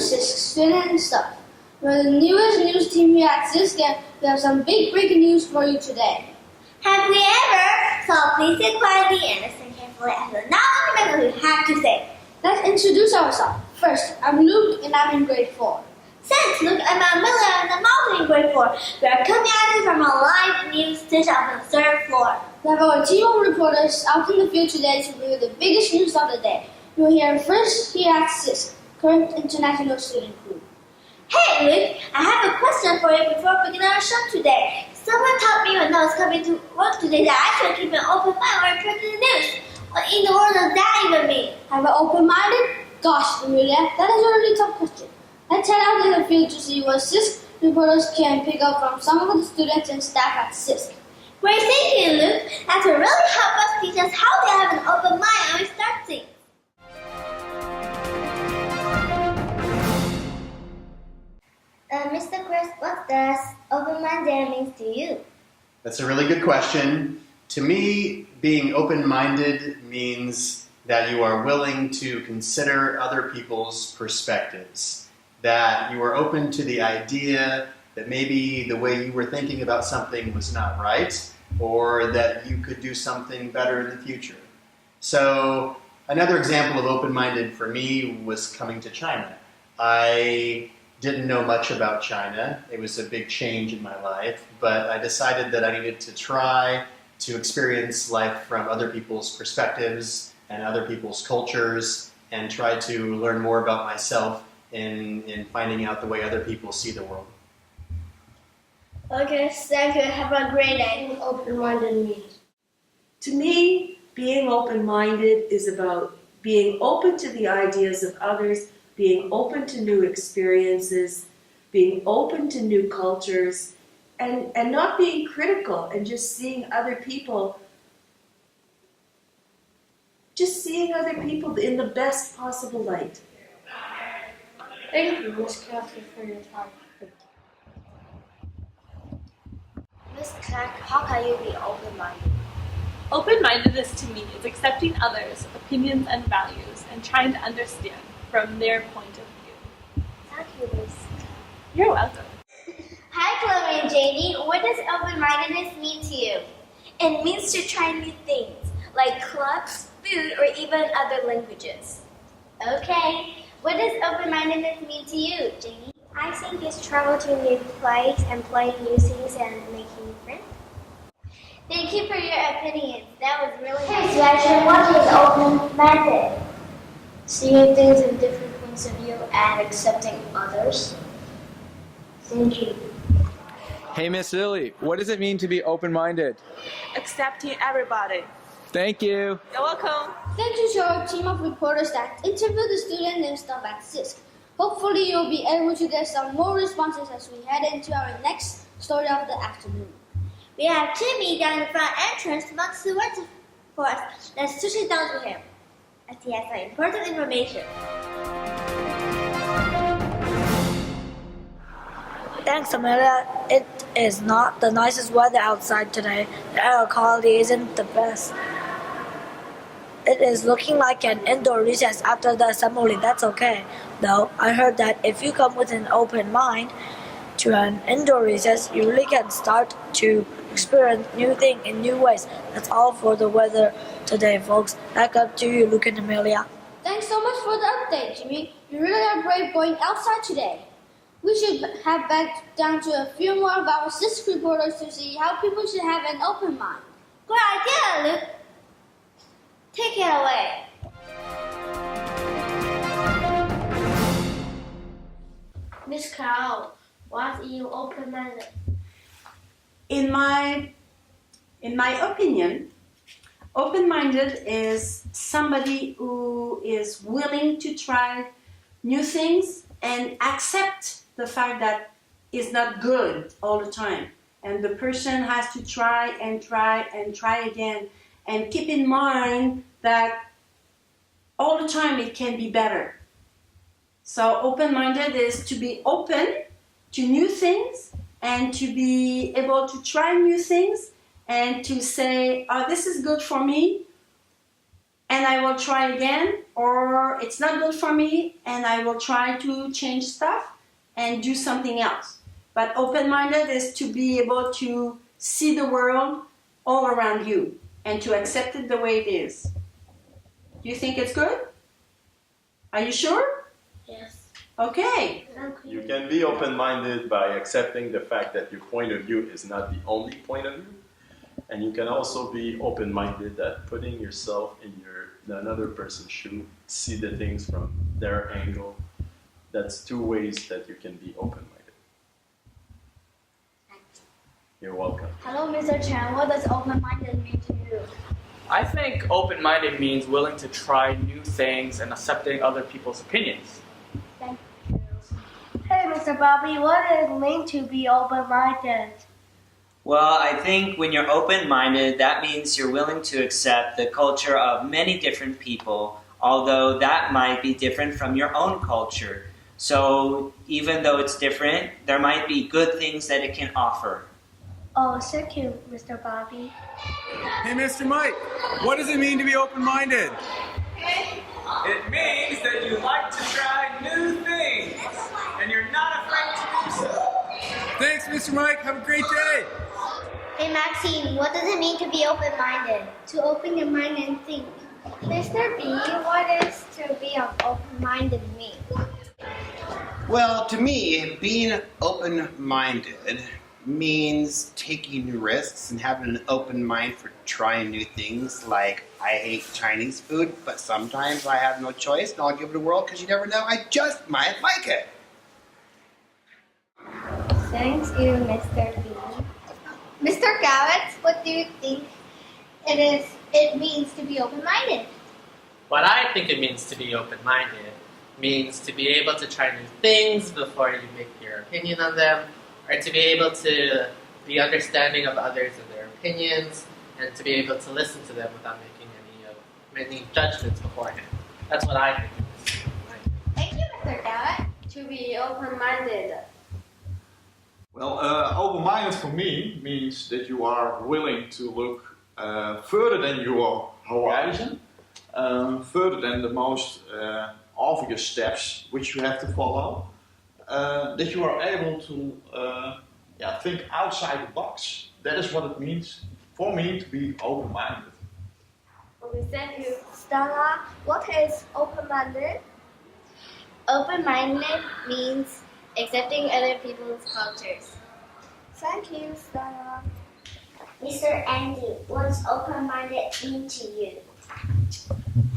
CISK student and stuff. We're the newest news team here at CISK and we have some big breaking news for you today. Have we ever? So please sit quietly and listen carefully as the now what we have to say. Let's introduce ourselves. First, I'm Luke and I'm in grade 4. Since Luke and Amelia and I'm also in grade 4, we are coming at you from a live news station on the 3rd floor. We have our team of reporters out in the field today to bring you the biggest news of the day. You'll hear first here at CISK, current International Student Group. Hey Luke, I have a question for you before we begin our show today. Someone told me when I was coming to work today that I should keep an open mind when reporting the news. What in the world does that even mean? Have an open-minded? Gosh, Amelia, that is a really tough question. Let's head out in the field to see what CISK reporters can pick up from some of the students and staff at CISK. Great thinking, Luke. That will really help us teach us how to have an open mind when we start things. Mr. Chris, what does open-minded mean to you? That's a really good question. To me, being open-minded means that you are willing to consider other people's perspectives, that you are open to the idea that maybe the way you were thinking about something was not right, or that you could do something better in the future. So another example of open-minded for me was coming to China. I didn't know much about China. It was a big change in my life, but I decided that I needed to try to experience life from other people's perspectives and other people's cultures and try to learn more about myself in finding out the way other people see the world. Okay, thank you. Have a great day. Open-minded means. To me, being open-minded is about being open to the ideas of others, being open to new experiences, being open to new cultures, and not being critical and just seeing other people in the best possible light. Thank you, Ms. Catherine, for your time. Ms. Clark, how can you be open-minded? Open-mindedness to me is accepting others' opinions and values and trying to understand from their point of view. Thank you, Ms. You're welcome. Hi, Chloe and JD. What does open-mindedness mean to you? It means to try new things, like clubs, food, or even other languages. Okay. What does open-mindedness mean to you, JD? I think it's travel to new places and playing new things and making friends. Thank you for your opinions. That was really nice. Hey, what is open-minded? Seeing things in different points of view and accepting others. Thank you. Hey, Miss Lily, what does it mean to be open-minded? Accepting everybody. Thank you. You're welcome. Thank you to our team of reporters that interviewed the students and staff at CISK. Hopefully you'll be able to get some more responses as we head into our next story of the afternoon. We have Timmy down in the front entrance who wants to wait for us. Let's switch it down to him, as he has some important information. Thanks, Amelia. It is not the nicest weather outside today. The air quality isn't the best. It is looking like an indoor recess after the assembly. That's okay. Though, I heard that if you come with an open mind to an indoor recess, you really can start to experience new things in new ways. That's all for the weather today, folks. Back up to you, Luke and Amelia. Thanks so much for the update, Jimmy. You really are brave going outside today. We should head back down to a few more of our CISK reporters to see how people should have an open mind. Good idea, Luke. Take it away. Miss Carol, what is open-minded? In my opinion, open-minded is somebody who is willing to try new things and accept the fact that it's not good all the time. And the person has to try and try and try again. And keep in mind that all the time it can be better. So open-minded is to be open to new things and to be able to try new things and to say, oh, this is good for me, and I will try again, or it's not good for me and I will try to change stuff and do something else. But open-minded is to be able to see the world all around you and to accept it the way it is. Do you think it's good? Are you sure? Yes. Okay. You can be open-minded by accepting the fact that your point of view is not the only point of view. And you can also be open-minded at putting yourself in another person's shoe, see the things from their angle. That's two ways that you can be open-minded. You're welcome. Hello, Mr. Chan. What does open-minded mean to you? I think open-minded means willing to try new things and accepting other people's opinions. Thank you. Hey, Mr. Bobby, what does it mean to be open-minded? Well, I think when you're open-minded, that means you're willing to accept the culture of many different people, although that might be different from your own culture. So even though it's different, there might be good things that it can offer. Oh, thank you, Mr. Bobby. Hey, Mr. Mike, what does it mean to be open-minded? It means that you like to try new things, and you're not afraid to do so. Thanks, Mr. Mike. Have a great day. Hey, Maxine, what does it mean to be open-minded? To open your mind and think. Mr. B, what does to be open-minded mean? Well, to me, being open-minded means taking new risks and having an open mind for trying new things. Like, I hate Chinese food, but sometimes I have no choice and I'll give it a whirl because you never know, I just might like it. Thank you, Mr. B. Mr. Garrett, what do you think it means to be open-minded? What I think it means to be open-minded means to be able to try new things before you make your opinion on them, or to be able to be understanding of others and their opinions, and to be able to listen to them without making any judgments beforehand. That's what I think it is. Thank you, Mr. Garrett. To be open-minded. Well, open-minded for me means that you are willing to look further than your horizon, further than the most obvious steps which you have to follow, that you are able to think outside the box. That is what it means for me to be open-minded. Okay, thank you. Stella, what is open-minded? Open-minded means accepting other people's cultures. Thank you, Stella. Mr. Andy, what does open-minded mean to you?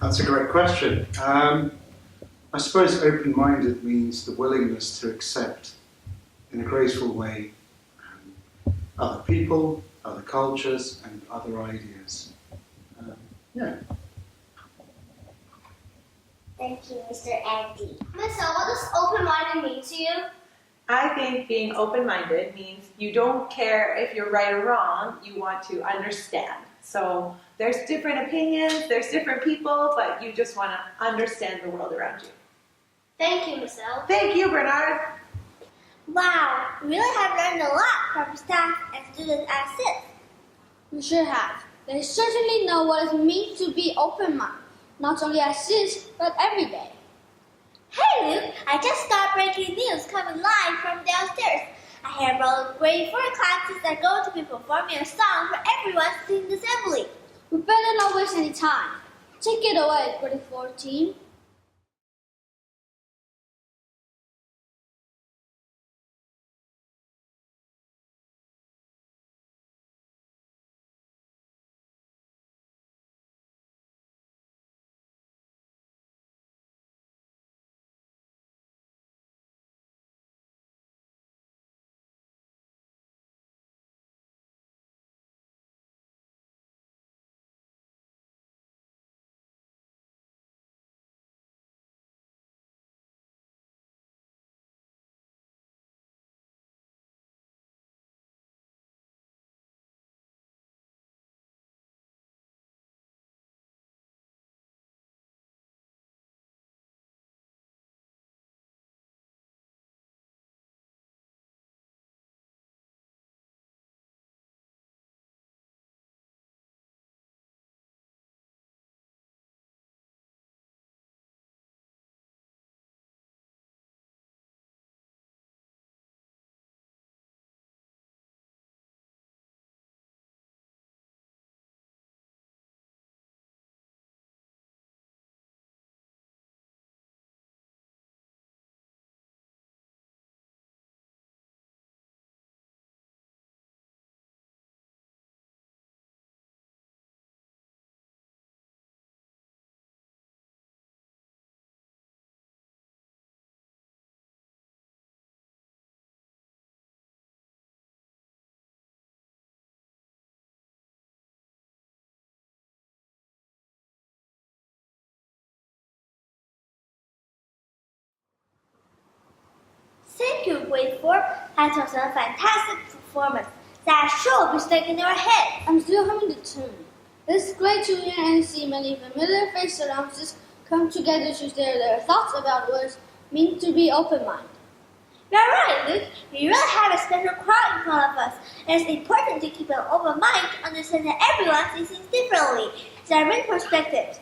That's a great question. I suppose open-minded means the willingness to accept in a graceful way other people, other cultures, and other ideas. Thank you, Mr. Andy. Marcel, what does open-minded mean to you? I think being open-minded means you don't care if you're right or wrong, you want to understand. So there's different opinions, there's different people, but you just want to understand the world around you. Thank you, Marcel. Thank you, Bernard. Wow, we really have learned a lot from staff and students at CISK. We sure have. They certainly know what it means to be open-minded, not only at CISK, but every day. Hey Luke, I just got breaking news coming live from downstairs. I hear all the grade 4 classes are going to be performing a song for everyone's student assembly. We better not waste any time. Take it away, grade 4 team. Thank you, grade 4. That was a fantastic performance. That sure will be stuck in your head. I'm still humming the tune. It's great to hear and see many familiar faces around us come together to share their thoughts about what it means to be open-minded. You're right, Luke. We really have a special crowd in front of us. And it's important to keep an open mind to understand that everyone sees things differently. There are many perspectives.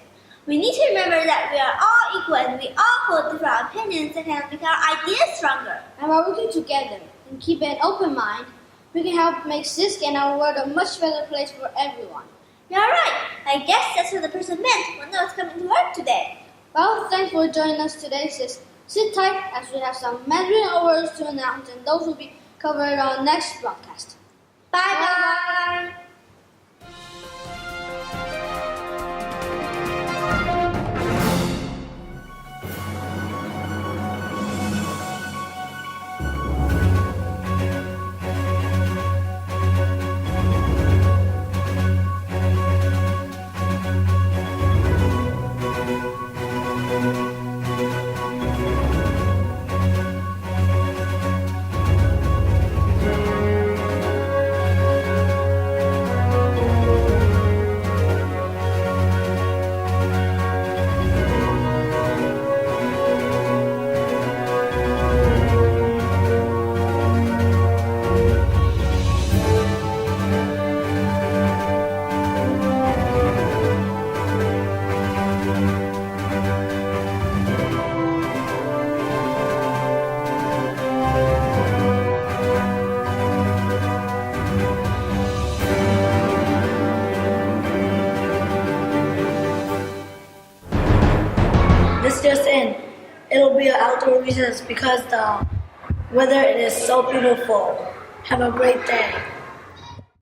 We need to remember that we are all equal and we all hold different opinions that can make our ideas stronger. And by working together and keeping an open mind, we can help make CISK and our world a much better place for everyone. You're right. I guess that's what the person meant when I was coming to work today. Well, thanks for joining us today, CISK. Sit tight as we have some Mandarin awards to announce, and those will be covered on next broadcast. Bye-bye. This just in. It'll be an outdoor recess because the weather is so beautiful. Have a great day.